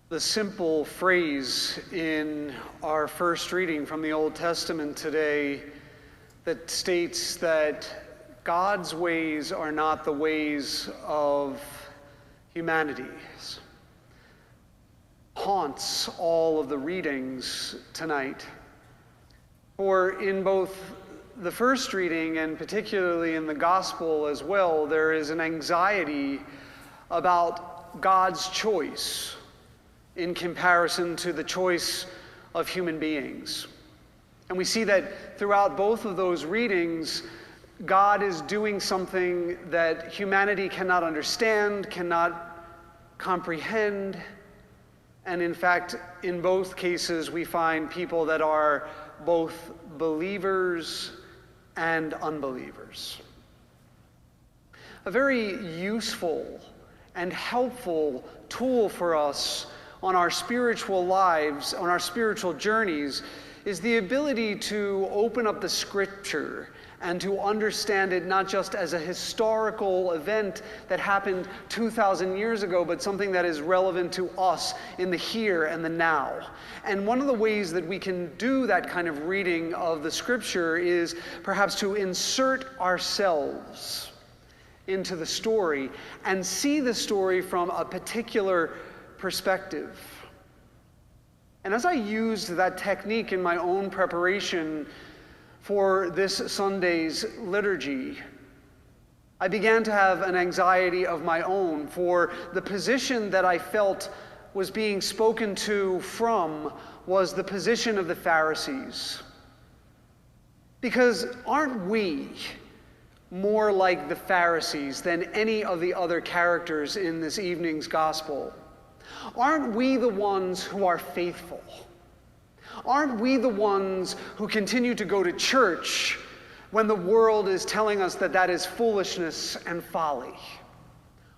The simple phrase in our first reading from the Old Testament today that states that God's ways are not the ways of humanity haunts all of the readings tonight. For in both the first reading and particularly in the gospel as well, there is an anxiety about God's choice in comparison to the choice of human beings. And we see that throughout both of those readings, God is doing something that humanity cannot understand, cannot comprehend. And in fact, in both cases, we find people that are both believers and unbelievers. A very useful and helpful tool for us on our spiritual lives, on our spiritual journeys, is the ability to open up the Scripture and to understand it not just as a historical event that happened 2,000 years ago, but something that is relevant to us in the here and the now. And one of the ways that we can do that kind of reading of the Scripture is perhaps to insert ourselves into the story and see the story from a particular perspective. And as I used that technique in my own preparation for this Sunday's liturgy, I began to have an anxiety of my own for the position that I felt was being spoken to from was the position of the Pharisees. Because aren't we more like the Pharisees than any of the other characters in this evening's gospel? Aren't we the ones who are faithful? Aren't we the ones who continue to go to church when the world is telling us that that is foolishness and folly?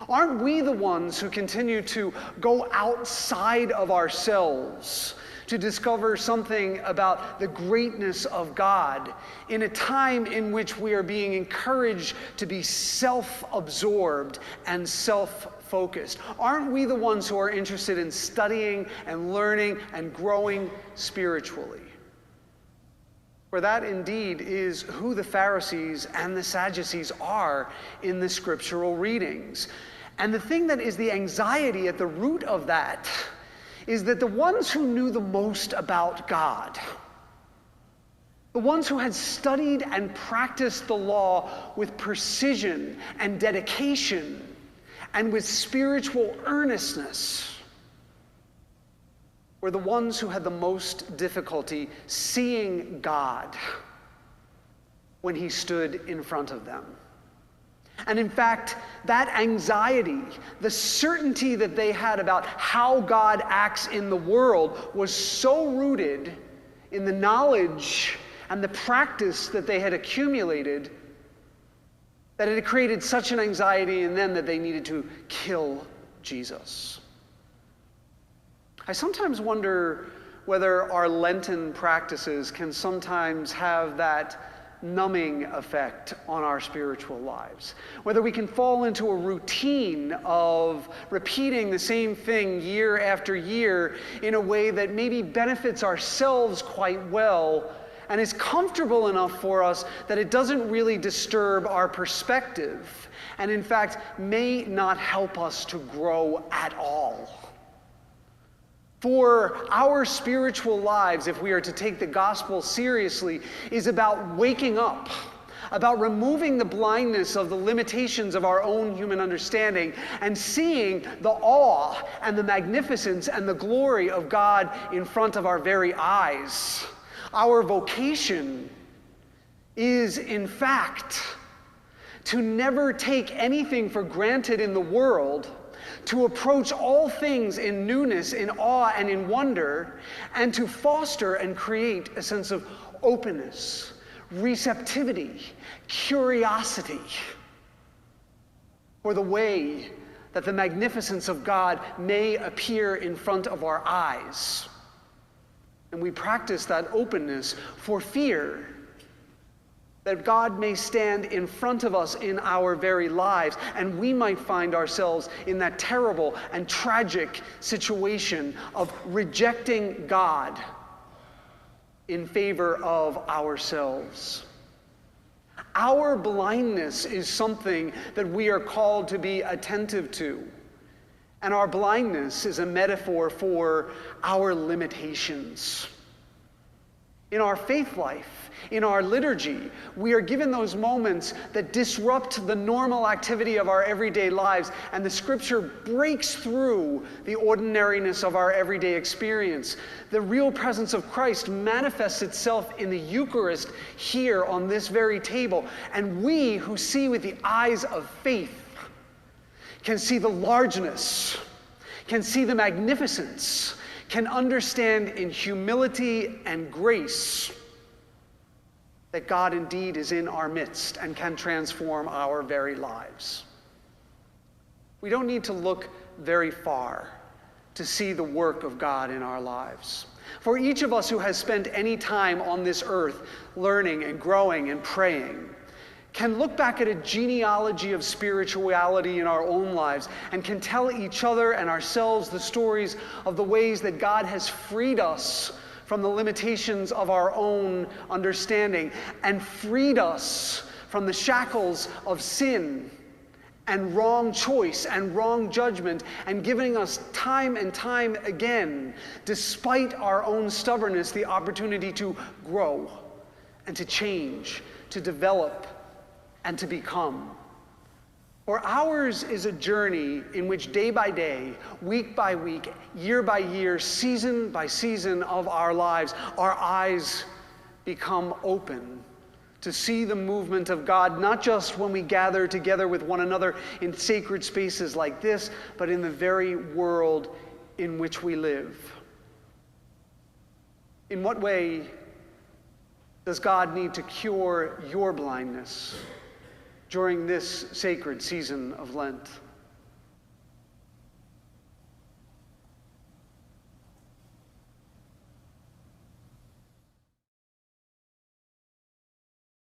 Aren't we the ones who continue to go outside of ourselves to discover something about the greatness of God in a time in which we are being encouraged to be self-absorbed and self-focused? Aren't we the ones who are interested in studying and learning and growing spiritually? For that indeed is who the Pharisees and the Sadducees are in the scriptural readings. And the thing that is the anxiety at the root of that is that the ones who knew the most about God, the ones who had studied and practiced the law with precision and dedication and with spiritual earnestness, were the ones who had the most difficulty seeing God when he stood in front of them. And in fact, that anxiety, the certainty that they had about how God acts in the world was so rooted in the knowledge and the practice that they had accumulated that it had created such an anxiety in them that they needed to kill Jesus. I sometimes wonder whether our Lenten practices can sometimes have that numbing effect on our spiritual lives. Whether we can fall into a routine of repeating the same thing year after year in a way that maybe benefits ourselves quite well and is comfortable enough for us that it doesn't really disturb our perspective, and in fact may not help us to grow at all. For our spiritual lives, if we are to take the gospel seriously, is about waking up, about removing the blindness of the limitations of our own human understanding and seeing the awe and the magnificence and the glory of God in front of our very eyes. Our vocation is, in fact, to never take anything for granted in the world, to approach all things in newness, in awe, and in wonder, and to foster and create a sense of openness, receptivity, curiosity for the way that the magnificence of God may appear in front of our eyes. And we practice that openness for fear that God may stand in front of us in our very lives, and we might find ourselves in that terrible and tragic situation of rejecting God in favor of ourselves. Our blindness is something that we are called to be attentive to. And our blindness is a metaphor for our limitations. In our faith life, in our liturgy, we are given those moments that disrupt the normal activity of our everyday lives, and the Scripture breaks through the ordinariness of our everyday experience. The real presence of Christ manifests itself in the Eucharist here on this very table, and we who see with the eyes of faith can see the largeness, can see the magnificence, can understand in humility and grace that God indeed is in our midst and can transform our very lives. We don't need to look very far to see the work of God in our lives. For each of us who has spent any time on this earth learning and growing and praying can look back at a genealogy of spirituality in our own lives and can tell each other and ourselves the stories of the ways that God has freed us from the limitations of our own understanding and freed us from the shackles of sin and wrong choice and wrong judgment, and giving us time and time again, despite our own stubbornness, the opportunity to grow and to change, to develop, and to become. For ours is a journey in which day by day, week by week, year by year, season by season of our lives, our eyes become open to see the movement of God, not just when we gather together with one another in sacred spaces like this, but in the very world in which we live. In what way does God need to cure your blindness during this sacred season of Lent?